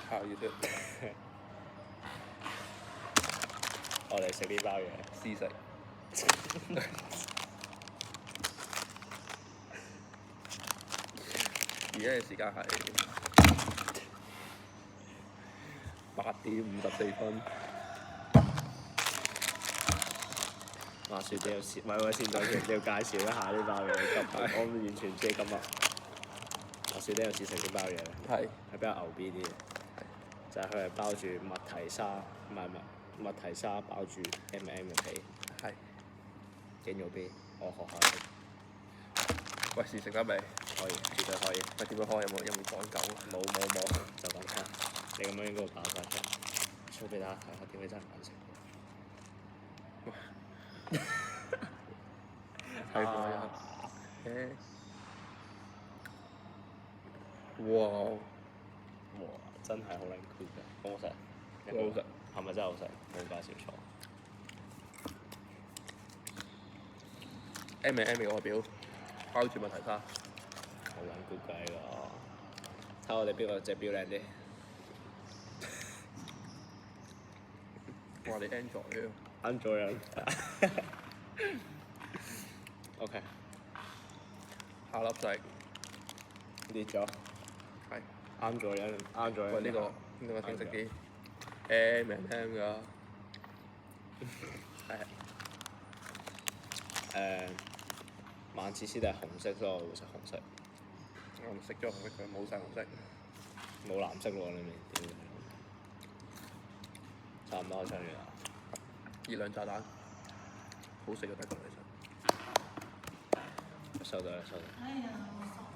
烤熱啲，我哋食呢包嘢。試食。而家嘅時間係8:54。話説你要先，喂喂先，等先，你要介紹一下呢包嘢。我完全唔知今日。話説你有試食呢包嘢咧，係係比較牛逼啲嘅，就係佢係包住麥提沙，唔係麥提沙包住 M&M 嘅皮，係。幾牛逼！我學下先。喂，試食得未？可以，絕對可以。喂，點樣開？有冇講究啊？冇，就咁聽。你咁樣應該會爆晒出嚟。show 俾大家睇下點解真係唔敢食。係喎。哇！哇！真係好撚 cool 嘅，好好食。好好食。係咪真係好食？冇介紹錯。M&M 嘅外表包住麥提沙。好撚 cool 㗎呢個。睇我哋邊個隻表靚啲？哇！你 Android 嘅。啱咗人。OK。下粒就係跌咗。係。啱咗人，啱咗人。喂，呢個清晰啲。M&M 㗎。係。曼徹斯特係紅色，所以我會食紅色。我唔食咗紅色，佢冇晒紅色。冇藍色喎，裏面屌你！差唔多開槍完啦。熱量炸彈，好食嘅德國嚟食。收到啦，收到。哎呀，我